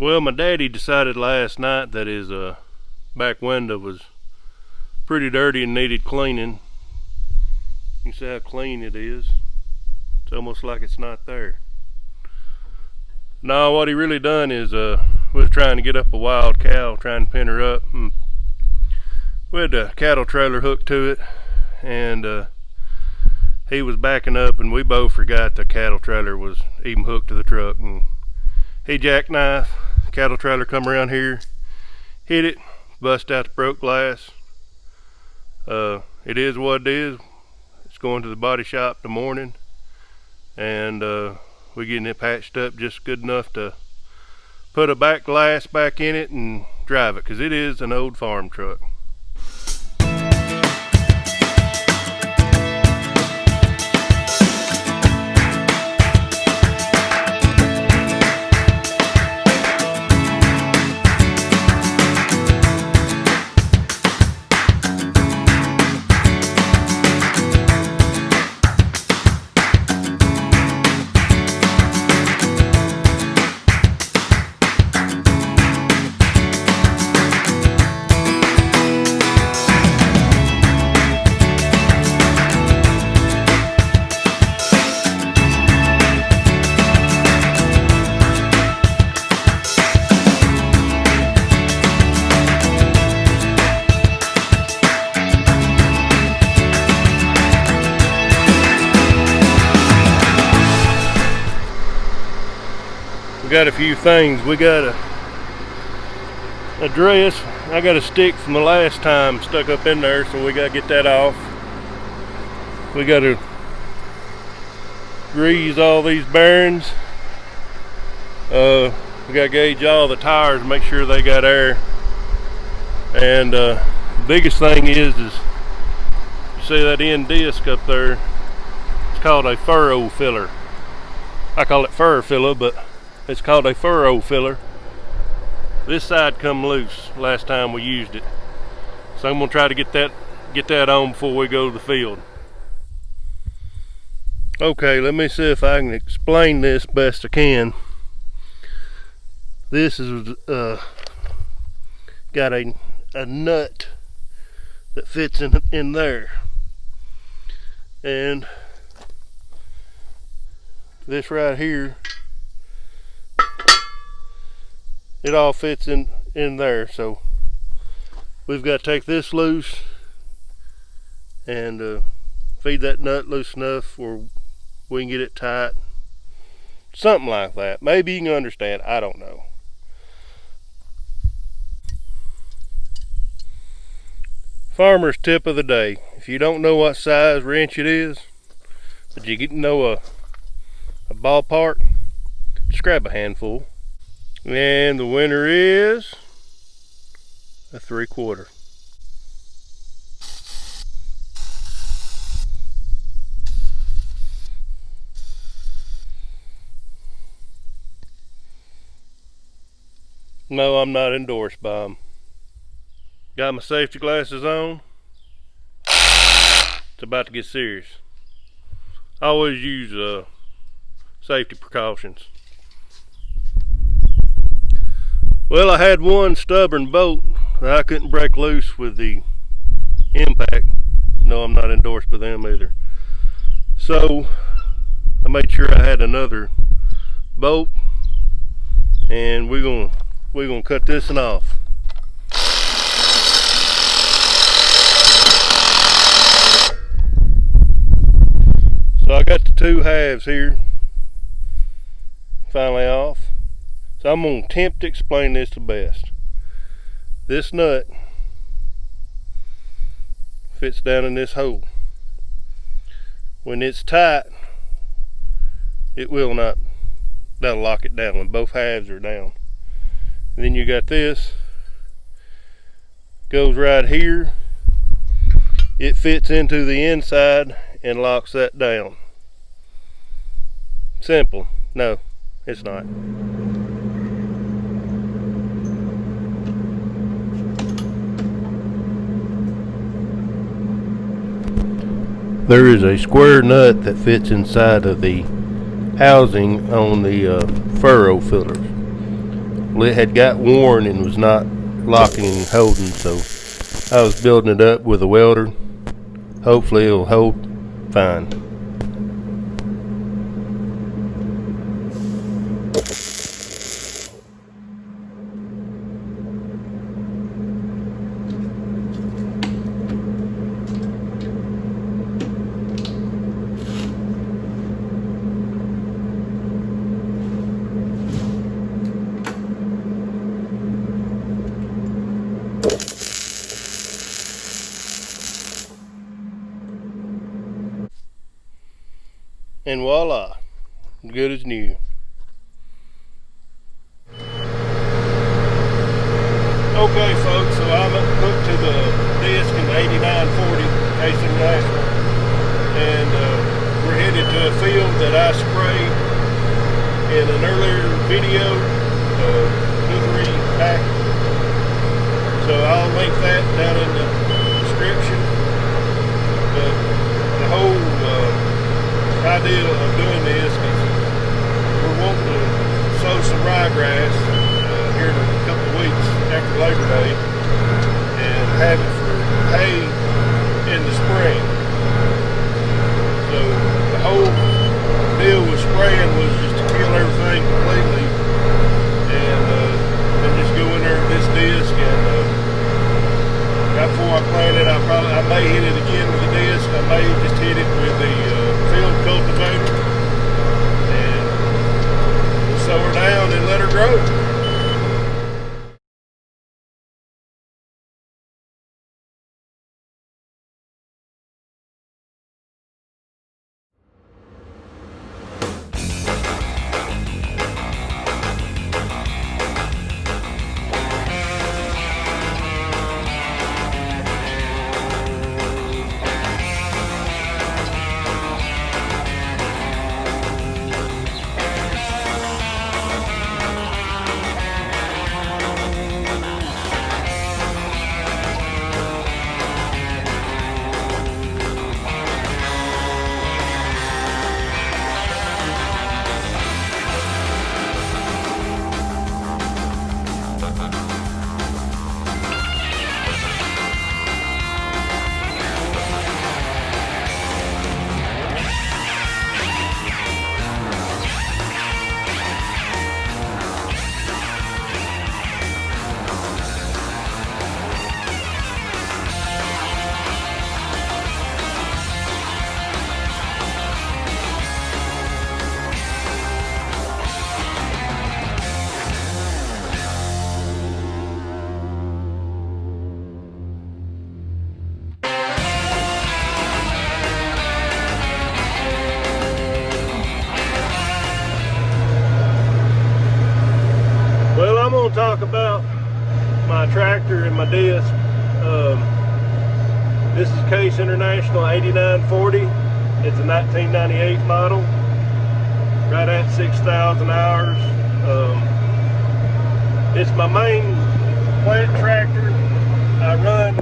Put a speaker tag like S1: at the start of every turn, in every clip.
S1: Well, my daddy decided last night that his back window was pretty dirty and needed cleaning. You can see how clean it is. It's almost like it's not there. No, what he really done is was trying to get up a wild cow, trying to pin her up. And we had a cattle trailer hooked to it, and he was backing up, and we both forgot the cattle trailer was even hooked to the truck. And he jackknifed, cattle trailer come around here, hit it, bust out the broke glass. It is what it is. It's going to the body shop in the morning, and we're getting it patched up just good enough to put a back glass back in it and drive it, because it is an old farm truck. Got a few things we gotta address. I got a stick from the last time stuck up in there, so we gotta get that off. We gotta grease all these bearings. We gotta gauge all the tires, make sure they got air. And the biggest thing is you see that end disc up there, it's called a furrow filler. I call it fur filler, but it's called a furrow filler. This side come loose last time we used it, so I'm gonna try to get that on before we go to the field. Okay, let me see if I can explain this best I can. This is got a nut that fits in there, and this right here, it all fits in there. So we've got to take this loose and feed that nut loose enough where we can get it tight, something like that. Maybe you can understand, I don't know. Farmer's tip of the day: if you don't know what size wrench it is, but you get to know a ballpark, just grab a handful. And the winner is a 3/4. No, I'm not endorsed by them. Got my safety glasses on. It's about to get serious. I always use safety precautions. Well, I had one stubborn bolt that I couldn't break loose with the impact. No, I'm not endorsed by them either. So I made sure I had another bolt, and we're gonna cut this one off. So I got the two halves here finally off. So I'm going to attempt to explain this the best. This nut fits down in this hole. When it's tight, that'll lock it down when both halves are down. And then you got this, goes right here. It fits into the inside and locks that down. Simple. No, it's not. There is a square nut that fits inside of the housing on the furrow fillers. Well, it had got worn and was not locking and holding, so I was building it up with a welder. Hopefully it'll hold fine. And voila, good as new. Okay folks, so I'm hooked to the disc in the 8940 Case International, and we're headed to a field that I sprayed in an earlier video, 2-3 back. So I'll link that down in the description. But the whole idea of doing this is we're wanting to sow some ryegrass here in a couple of weeks after Labor Day and have it for hay in the spring. So the whole deal with spraying was just to kill everything completely and just go in there with this disc, and right before I plant it, I may hit it again with the disc. I may just hit it with the field cultivator and sow her down and let her grow. I'm going to talk about my tractor and my disc. This is Case International 8940. It's a 1998 model, right at 6,000 hours. It's my main plant tractor. I run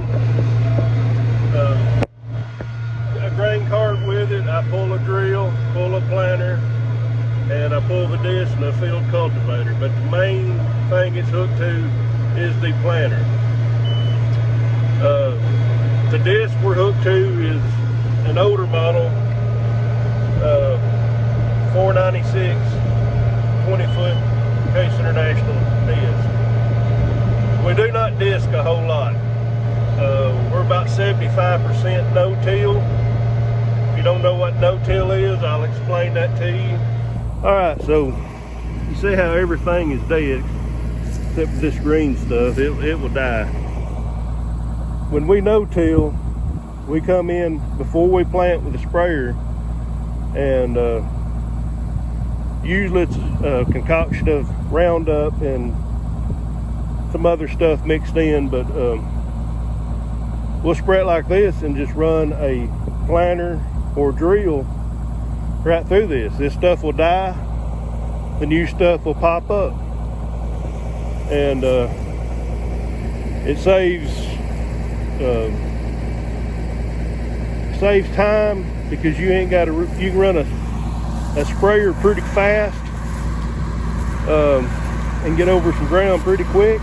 S1: a grain cart with it. I pull a drill, pull a planter, and I pull the disc and a field cultivator. But the main thing it's hooked to is the planter. The disc we're hooked to is an older model, 496 20-foot Case International disc. We do not disc a whole lot. We're about 75% no-till. If you don't know what no-till is, I'll explain that to you. Alright, so you see how everything is dead except for this green stuff. It will die. When we no-till, we come in before we plant with a sprayer, and usually it's a concoction of Roundup and some other stuff mixed in, but we'll spray it like this and just run a planter or drill right through this. This stuff will die, the new stuff will pop up, and it saves time, because you ain't got to, you can run a sprayer pretty fast. and get over some ground pretty quick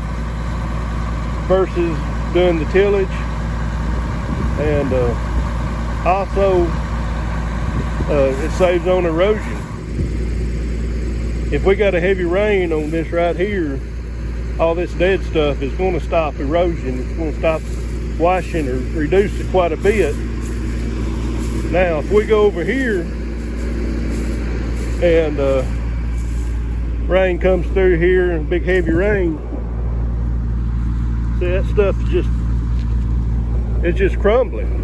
S1: versus doing the tillage. And also it saves on erosion. If we got a heavy rain on this right here, all this dead stuff is going to stop erosion. It's going to stop washing or reduce it quite a bit. Now if we go over here and rain comes through here, big heavy rain, see that stuff it's just crumbling.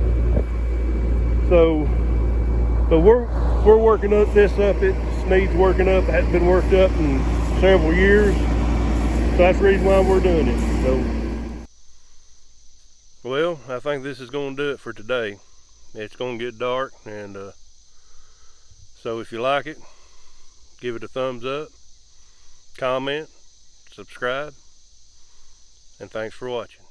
S1: So we're working this up. It needs working up. It hasn't been worked up in several years. So that's the reason why we're doing it. So, well, I think this is going to do it for today. It's going to get dark, and so if you like it, give it a thumbs up, comment, subscribe, and thanks for watching.